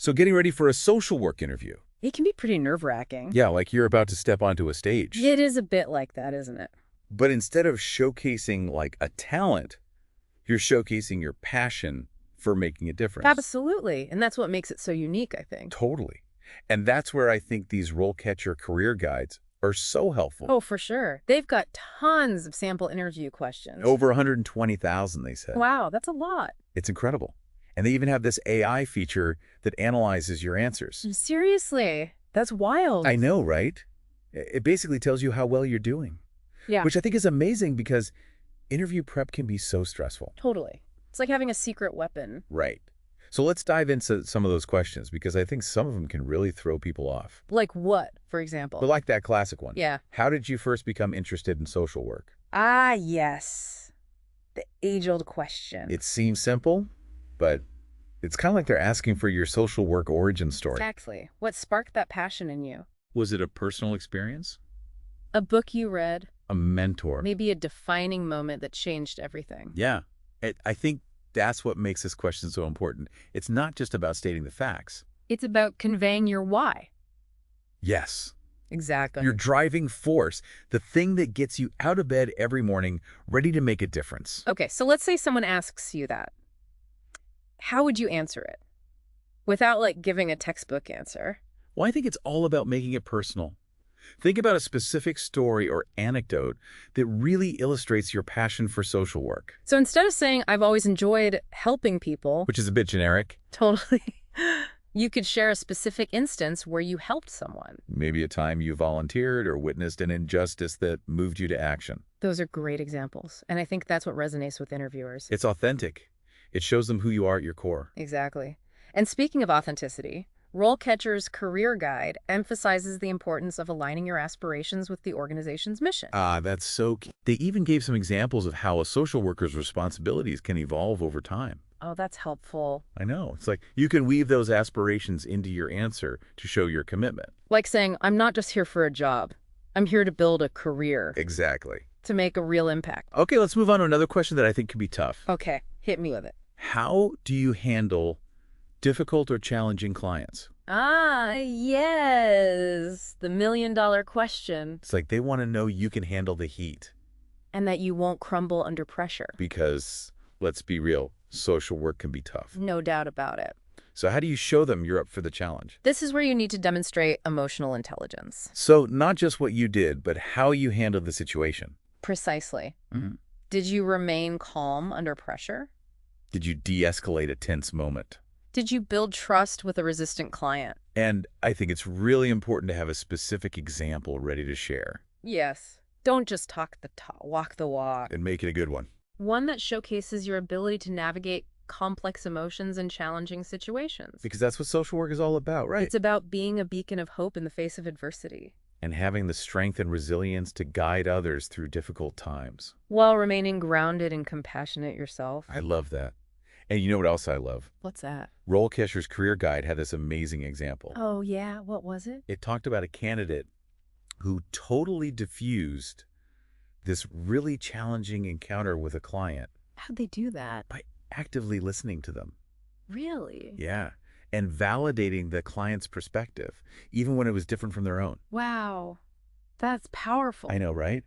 So getting ready for a social work interview. It can be pretty nerve-wracking. Yeah, like you're about to step onto a stage. It is a bit like that, isn't it? But instead of showcasing like a talent, you're showcasing your passion for making a difference. Absolutely. And that's what makes it so unique, I think. Totally. And that's where I think these RoleCatcher career guides are so helpful. Oh, for sure. They've got tons of sample interview questions. Over 120,000, they said. Wow, that's a lot. It's incredible. And they even have this AI feature that analyzes your answers. Seriously, that's wild. I know, right? It basically tells you how well you're doing. Yeah, Which I think is amazing because interview prep can be so stressful. totally. It's like having a secret weapon. Right. So let's dive into some of those questions because I think some of them can really throw people off. Like what, for example? But like that classic one. Yeah. How did you first become interested in social work? Ah, yes. The age-old question. It seems simple, but it's kind of like they're asking for your social work origin story. Exactly. What sparked that passion in you? Was it a personal experience? A book you read? A mentor? Maybe a defining moment that changed everything. Yeah. I think that's what makes this question so important. It's not just about stating the facts. It's about conveying your why. Yes. Exactly. Your driving force, the thing that gets you out of bed every morning, ready to make a difference. Okay, so let's say someone asks you that. How would you answer it? Without, like, giving a textbook answer. Well, I think it's all about making it personal. Think about a specific story or anecdote that really illustrates your passion for social work. So instead of saying, I've always enjoyed helping people, Which is a bit generic. totally, you could share a specific instance where you helped someone. Maybe a time you volunteered or witnessed an injustice that moved you to action. Those are great examples. And I think that's what resonates with interviewers. It's authentic. It shows them who you are at your core. Exactly. And speaking of authenticity, RoleCatcher's Career Guide emphasizes the importance of aligning your aspirations with the organization's mission. That's so key. They even gave some examples of how a social worker's responsibilities can evolve over time. Oh, that's helpful. I know. It's like you can weave those aspirations into your answer to show your commitment. Like saying, I'm not just here for a job. I'm here to build a career, Exactly. to make a real impact. Okay, let's move on to another question that I think could be tough. Okay, hit me with it. How do you handle difficult or challenging clients? Ah, yes. The million-dollar question. It's like they want to know you can handle the heat And that you won't crumble under pressure. because, let's be real, social work can be tough. No doubt about it. So how do you show them you're up for the challenge? This is where you need to demonstrate emotional intelligence. So not just what you did, but how you handled the situation. Precisely. Mhm. Did you remain calm under pressure? Did you de-escalate a tense moment? Did you build trust with a resistant client? And I think it's really important to have a specific example ready to share Yes. Don't just talk the talk, walk the walk. and make it a good one. One that showcases your ability to navigate complex emotions and challenging situations. Because that's what social work is all about, right? It's about being a beacon of hope in the face of adversity, And having the strength and resilience to guide others through difficult times. while remaining grounded and compassionate yourself. I love that. And you know what else I love? What's that? RoleCatcher's Career Guide had this amazing example. Oh, yeah. What was it? It talked about a candidate who totally diffused this really challenging encounter with a client How'd they do that? by actively listening to them. Really? Yeah. And validating the client's perspective, even when it was different from their own. Wow. That's powerful. I know, right?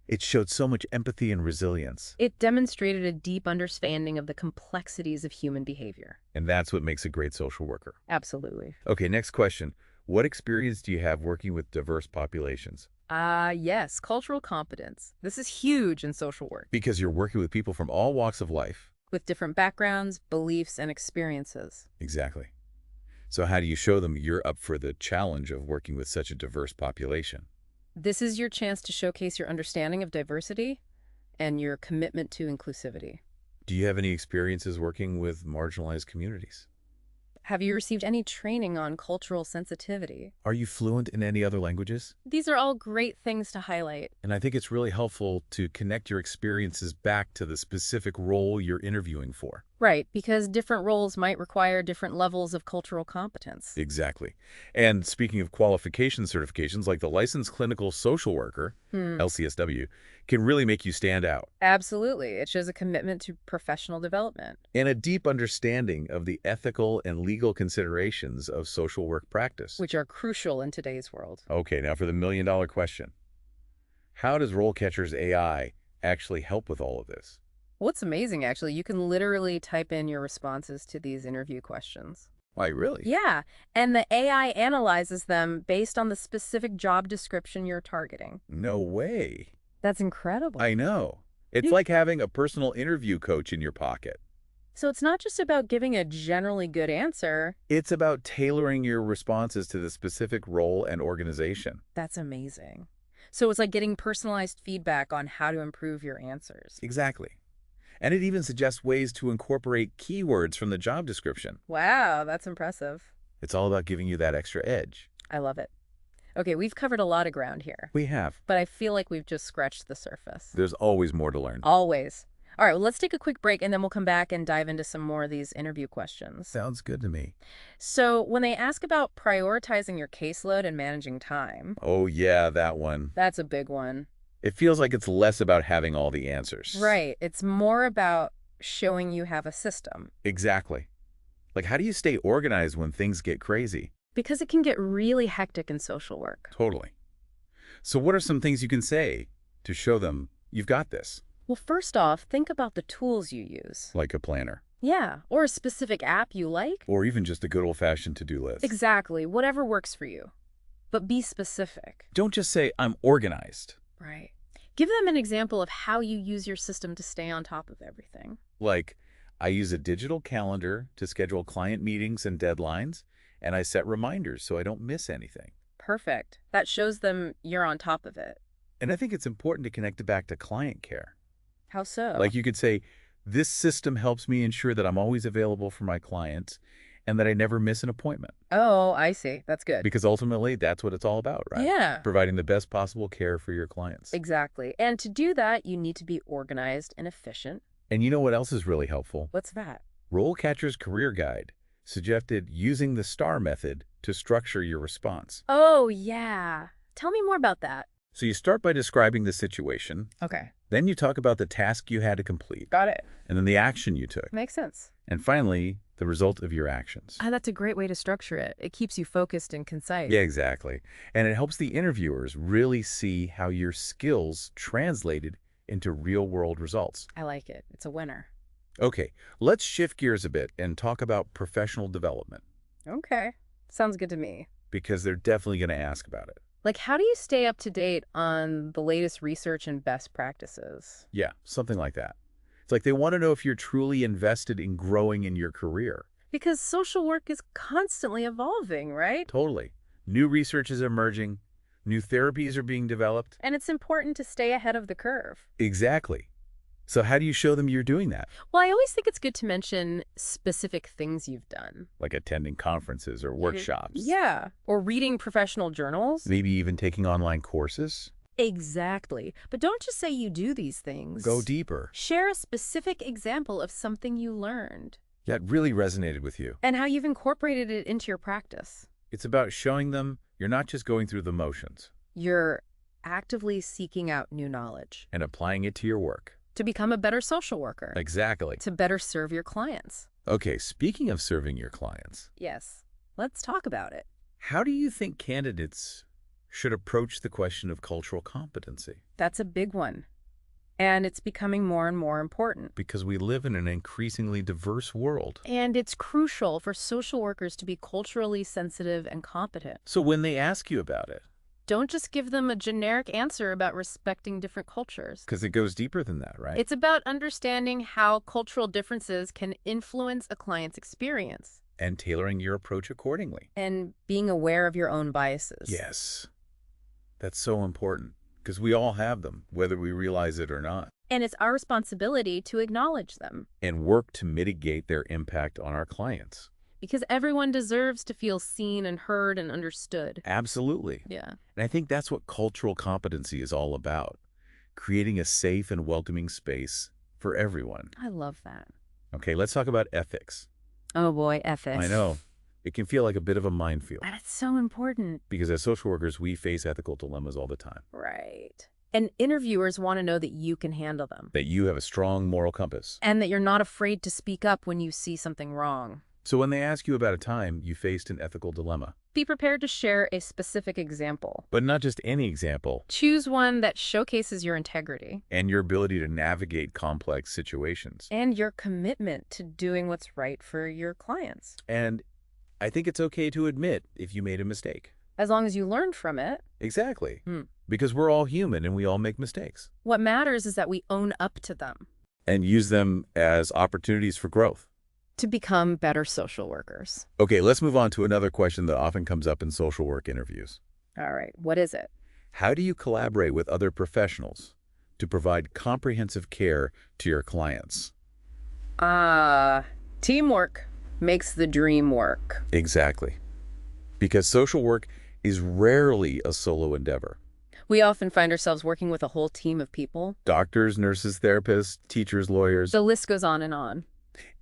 It showed so much empathy and resilience. It demonstrated a deep understanding of the complexities of human behavior. And that's what makes a great social worker. Absolutely. Okay, next question. What experience do you have working with diverse populations? Yes, cultural competence. This is huge in social work, Because you're working with people from all walks of life. with different backgrounds, beliefs, and experiences. Exactly. So how do you show them you're up for the challenge of working with such a diverse population? This is your chance to showcase your understanding of diversity and your commitment to inclusivity. Do you have any experiences working with marginalized communities? Have you received any training on cultural sensitivity? Are you fluent in any other languages? These are all great things to highlight. And I think it's really helpful to connect your experiences back to the specific role you're interviewing for. Right, because different roles might require different levels of cultural competence. Exactly. And speaking of qualification certifications, like the licensed clinical social worker, Hmm. LCSW, can really make you stand out. Absolutely. It shows a commitment to professional development, And a deep understanding of the ethical and legal considerations of social work practice. which are crucial in today's world. Okay, now for the million-dollar question. How does RoleCatcher's AI actually help with all of this? What's amazing, actually, you can literally type in your responses to these interview questions. Why, really? Yeah, and the AI analyzes them based on the specific job description you're targeting. No way. That's incredible. I know. It's You- like having a personal interview coach in your pocket. So it's not just about giving a generally good answer. It's about tailoring your responses to the specific role and organization. That's amazing. So it's like getting personalized feedback on how to improve your answers. Exactly. And it even suggests ways to incorporate keywords from the job description. Wow, that's impressive. It's all about giving you that extra edge. I love it. Okay, we've covered a lot of ground here, We have. but I feel like we've just scratched the surface. There's always more to learn. Always. All right, well, let's take a quick break and then we'll come back and dive into some more of these interview questions. Sounds good to me. So, when they ask about prioritizing your caseload and managing time, Oh, yeah, that one. that's a big one. It feels like it's less about having all the answers. Right. It's more about showing you have a system Exactly. Like, how do you stay organized when things get crazy? because it can get really hectic in social work. Totally. So what are some things you can say to show them you've got this? Well, first off, think about the tools you use. Like a planner. Yeah, or a specific app you like. Or even just a good old-fashioned to-do list. Exactly, whatever works for you. But be specific. Don't just say, I'm organized. Right. Give them an example of how you use your system to stay on top of everything. Like, I use a digital calendar to schedule client meetings and deadlines, and I set reminders so I don't miss anything. Perfect. That shows them you're on top of it. And I think it's important to connect it back to client care. How so? Like you could say, this system helps me ensure that I'm always available for my clients and that I never miss an appointment. Oh, I see. That's good. Because ultimately, that's what it's all about, right? Yeah. Providing the best possible care for your clients. Exactly. And to do that, you need to be organized and efficient. And you know what else is really helpful? What's that? RoleCatcher's Career Guide suggested using the STAR method to structure your response. Oh, yeah. Tell me more about that. So you start by describing the situation, Okay. then you talk about the task you had to complete, Got it. and then the action you took, Makes sense. and finally, the result of your actions. That's a great way to structure it. It keeps you focused and concise. Yeah, exactly. And it helps the interviewers really see how your skills translated into real-world results. I like it. It's a winner. Okay, let's shift gears a bit and talk about professional development, Okay. Sounds good to me. because they're definitely going to ask about it. Like, how do you stay up to date on the latest research and best practices? Yeah, something like that. It's like they want to know if you're truly invested in growing in your career. Because social work is constantly evolving, right? Totally. New research is emerging. New therapies are being developed. And it's important to stay ahead of the curve. Exactly. So how do you show them you're doing that? Well, I always think it's good to mention specific things you've done. Like attending conferences or workshops. Yeah. Or reading professional journals. Maybe even taking online courses. Exactly. But don't just say you do these things. Go deeper. Share a specific example of something you learned That really resonated with you. and how you've incorporated it into your practice. It's about showing them you're not just going through the motions You're actively seeking out new knowledge and applying it to your work. to become a better social worker, Exactly. to better serve your clients. Okay, speaking of serving your clients, Yes. Let's talk about it. how do you think candidates should approach the question of cultural competency? That's a big one. And it's becoming more and more important. Because we live in an increasingly diverse world. And it's crucial for social workers to be culturally sensitive and competent. So when they ask you about it, Don't just give them a generic answer about respecting different cultures. because it goes deeper than that, right? It's about understanding how cultural differences can influence a client's experience And tailoring your approach accordingly. and being aware of your own biases. Yes. That's so important. Because we all have them, whether we realize it or not. And it's our responsibility to acknowledge them And work to mitigate their impact on our clients. because everyone deserves to feel seen and heard and understood. Absolutely. Yeah. And I think that's what cultural competency is all about. Creating a safe and welcoming space for everyone. I love that. Okay, let's talk about ethics. Oh boy, I ethics. know. It can feel like a bit of a minefield But it's so important. because as social workers, we face ethical dilemmas all the time. Right. And interviewers want to know that you can handle them. That you have a strong moral compass. And that you're not afraid to speak up when you see something wrong. So when they ask you about a time you faced an ethical dilemma, Be prepared to share a specific example. but not just any example, Choose one that showcases your integrity and your ability to navigate complex situations. and your commitment to doing what's right for your clients. And I think it's okay to admit if you made a mistake. As long as you learned from it. Exactly. Because we're all human and we all make mistakes. What matters is that we own up to them And use them as opportunities for growth. to become better social workers. Okay, let's move on to another question that often comes up in social work interviews. All right, what is it? How do you collaborate with other professionals to provide comprehensive care to your clients? Teamwork makes the dream work. Exactly. Because social work is rarely a solo endeavor. We often find ourselves working with a whole team of people. Doctors, nurses, therapists, teachers, lawyers. The list goes on and on.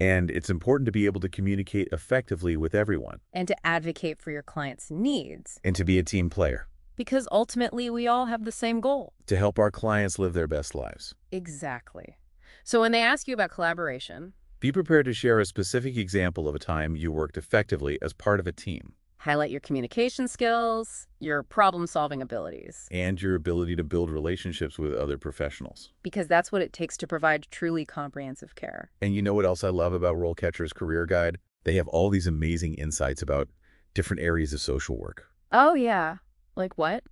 And it's important to be able to communicate effectively with everyone. And to advocate for your client's needs. And to be a team player. Because ultimately, we all have the same goal. To help our clients live their best lives. Exactly. So when they ask you about collaboration, be prepared to share a specific example of a time you worked effectively as part of a team. highlight your communication skills, your problem-solving abilities. And your ability to build relationships with other professionals. Because that's what it takes to provide truly comprehensive care. And you know what else I love about RoleCatcher's Career Guide? They have all these amazing insights about different areas of social work. Oh, yeah. Like what?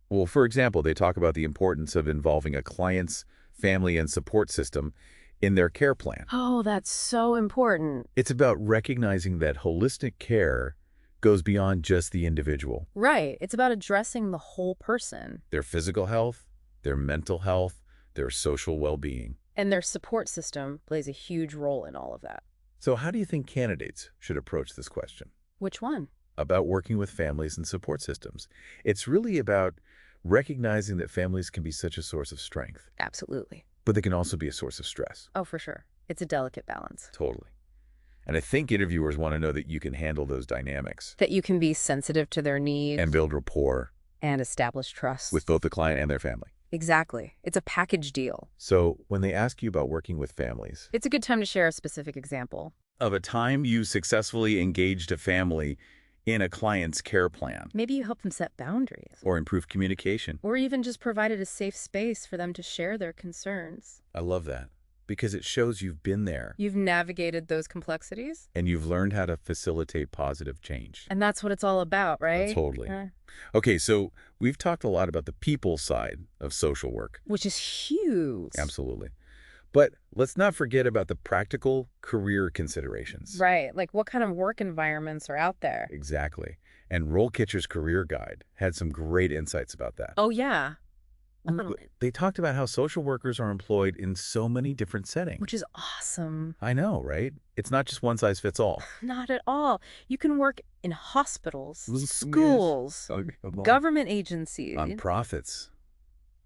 Well, for example, they talk about the importance of involving a client's family and support system in their care plan. Oh, that's so important. It's about recognizing that holistic care goes beyond just the individual. Right. It's about addressing the whole person. Their physical health, their mental health, their social well-being. And their support system plays a huge role in all of that. So how do you think candidates should approach this question? Which one? About working with families and support systems. It's really about recognizing that families can be such a source of strength. Absolutely. But they can also be a source of stress. Oh, for sure. It's a delicate balance. Totally. And I think interviewers want to know that you can handle those dynamics. That you can be sensitive to their needs. And build rapport. And establish trust. With both the client and their family. Exactly. It's a package deal. So when they ask you about working with families, it's a good time to share a specific example. Of a time you successfully engaged a family in a client's care plan. Maybe you helped them set boundaries. Or improve communication. Or even just provided a safe space for them to share their concerns. I love that. Because it shows you've been there. You've navigated those complexities. And you've learned how to facilitate positive change. And that's what it's all about, right? Totally. Okay, so we've talked a lot about the people side of social work. Which is huge. Absolutely. But let's not forget about the practical career considerations. Right, like what kind of work environments are out there? Exactly. And RoleCatcher's Career Guide had some great insights about that. Oh, yeah. They talked about how social workers are employed in so many different settings. Which is awesome. I know, right? It's not just one size fits all. Not at all. You can work in hospitals, schools, government agencies. Nonprofits.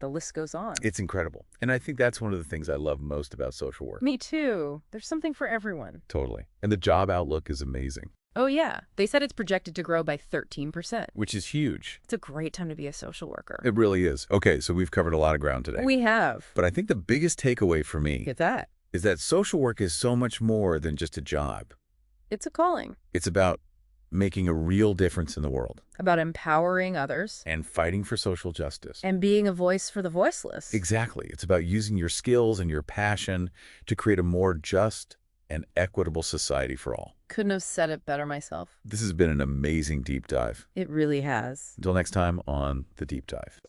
The list goes on. It's incredible. And I think that's one of the things I love most about social work. Me too. There's something for everyone. Totally. And the job outlook is amazing. Oh, yeah. They said it's projected to grow by 13%. Which is huge. It's a great time to be a social worker. It really is. Okay, so we've covered a lot of ground today. We have. But I think the biggest takeaway for me Get that. is that social work is so much more than just a job. It's a calling. It's about making a real difference in the world. About empowering others. And fighting for social justice. And being a voice for the voiceless. Exactly. It's about using your skills and your passion to create a more just and equitable society for all. Couldn't have said it better myself. This has been an amazing deep dive. It really has. Until next time on The Deep Dive.